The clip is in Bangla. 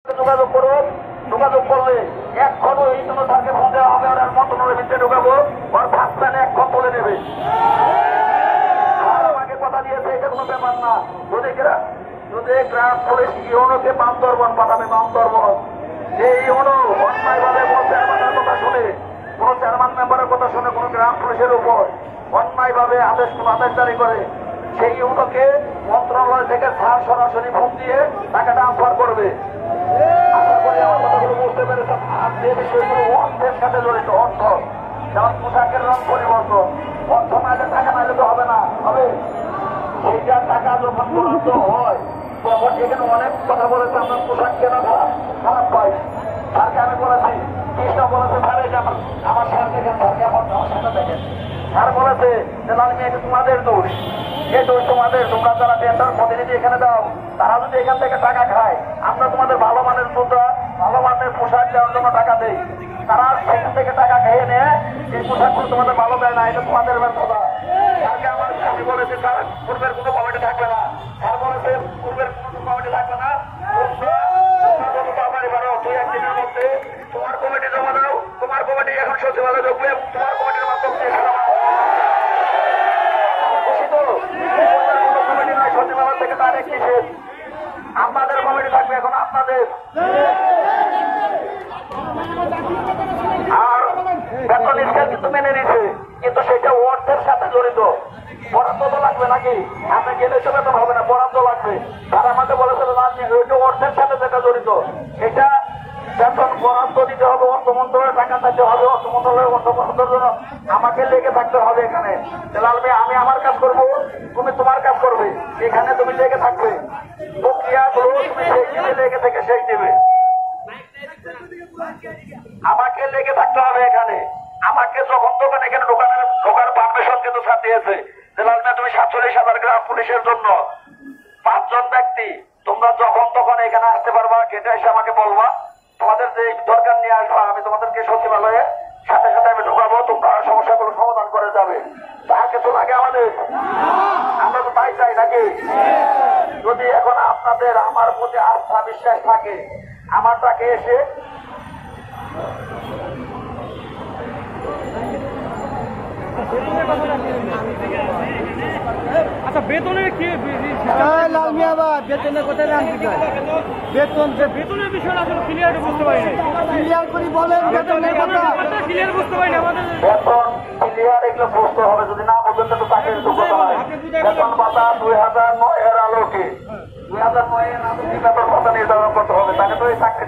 যোগাযোগ করুন। যোগাযোগ করলে এক্ষণও এই জন্য তাকে ফোন দেওয়া হবে, ওর মন্ত্রণালয়ের ভিতরে ঢুকাবো, ওর ফাঁসখানে এক্ষণ তুলে নেবে। আর আমাকে কথা দিয়েছে এটা কোনো ব্যাপার না। যদি গ্রাম পুলিশ ইউনোকে বান্দরবন পাঠাবে, বান্দরবন এই ইউনো অন্যায়ভাবে কোন চেয়ারম্যানের কথা শুনে, কোন চেয়ারম্যান মেম্বারের কথা শুনে কোন গ্রাম পুলিশের উপর অন্যায়ভাবে কোন আদেশ জারি করে, সেই ইউনোকে মন্ত্রণালয় থেকে স্যার সরাসরি ফোন দিয়ে তাকে ট্রান্সফার করবে। আশা করি আমার কথাগুলো বুঝতে পেরেছেন। আর যে বিষয়গুলো অর্থের সাথে জড়িত, অর্থ যেমন পোশাকের রং পরিবর্তন, অর্থ নাইলে টাকা নাইলে তো হবে না, হবে সেইটা টাকা যখন বরাদ্দ হয় তখন এখানে অনেক কথা বলেছে আমরা পোশাক কেনা খারাপ পাই। স্যারকে আমি বলেছি, কৃষ্ণ বলেছে স্যার এটা আমার স্যার দেখেন, স্যারকে আমার সাথে দেখেন। স্যার বলেছে যে লালমি এটা তোমাদের দোষ, এই দোষ তোমাদের, তোমরা যারা টেন্ডার প্রতিনিধি এখানে দাও তারা যদি এখান থেকে টাকা খায়, আমরা তোমাদের ভালো মানের জুতা ভালো মানের পোশাক দেওয়ার জন্য টাকা দেই, তারা সেখান থেকে টাকা খেয়ে নেয়, এই পোশাকগুলো তোমাদের ভালো দেয় না, এটা তোমাদের ব্যর্থতা। স্যারকে আমি বলেছি স্যার পূর্বের কোনো কমিটি থাকবে না, স্যার বলেছে পূর্বের কোনো কমিটি থাকবে না, দুই একদিনের মধ্যে তোমার কমিটি জমা দাও, তোমার কমিটি এখন সচিবালয় ঢুকবে, তোমার কমিটির মাধ্যমে খুশি তো কোনো কমিটি নয়, সচিবালয় থেকে তার একটি শেষ, আপনাদের কমিটি থাকবে এখন আপনাদের। আর বেতন স্কেল কিন্তু মেনে নিচ্ছে, কিন্তু সেটা অর্থের সাথে জড়িত, বরাদ্দ তো লাগবে নাকি, আপনি গেলে তো বেতন হবে না, বরাদ্দ লাগবে। তারা আমাকে বলেছিল ওইটা অর্থের সাথে যেটা জড়িত, এটা বেতন বরাদ্দ দিতে হবে, অর্থ মন্ত্রণালয়ে টাকা দিতে হবে, অর্থ মন্ত্রণালয়ের অর্থ বরাদ্দের জন্য আমাকে লেগে থাকতে হবে এখানে। লালমি আমি আমার কাজ করবো, তুমি তোমার কাজ করবে, এখানে তুমি লেগে থাকবে, প্রক্রিয়াগুলো তুমি সেই দিনে লেগে থেকে সেই দেবে, আমাকে লেগে থাকতে হবে এখানে। আমাকে যখন তখন এখানে ঢোকার পারমিশন কিন্তু স্যার দিয়েছে যে লালমি তুমি 47,000 গ্রাম পুলিশের জন্য 5 জন ব্যক্তি তোমরা যখন তখন এখানে আসতে পারবা, গেটে এসে আমাকে বলবা, তোমাদের যে দরকার নিয়ে আসবা, আমি তোমাদেরকে সচিবালয়ে সাথে সাথে আমি ঢুকাবো, তোমরা সমস্যাগুলো সমাধান করে যাবে। তার কিছু লাগে আমাদের, আমরা তো তাই চাই নাকি? যদি এখন আপনাদের আমার প্রতি আস্থা বিশ্বাস থাকে, আমার তাকে এসে আচ্ছা বেতনের কি লালমি আবার বেতনের কোথায় জানতে চাই? বেতনের বিষয়টা আসলে ক্লিয়ার বুঝতে পারি না, ক্লিয়ার করে বলেন বেতনের কথা ক্লিয়ার বুঝতে পারি না। আমাদের বেতন ক্লিয়ার এগুলো বুঝতে হবে, যদি না বুঝেন তো তাকে বেতন ভাতা 2009 এর আলোকে 2009 এর আলোকে বেতন ভাতা নির্ধারণ করতে হবে, তাকে তো এই চাকরি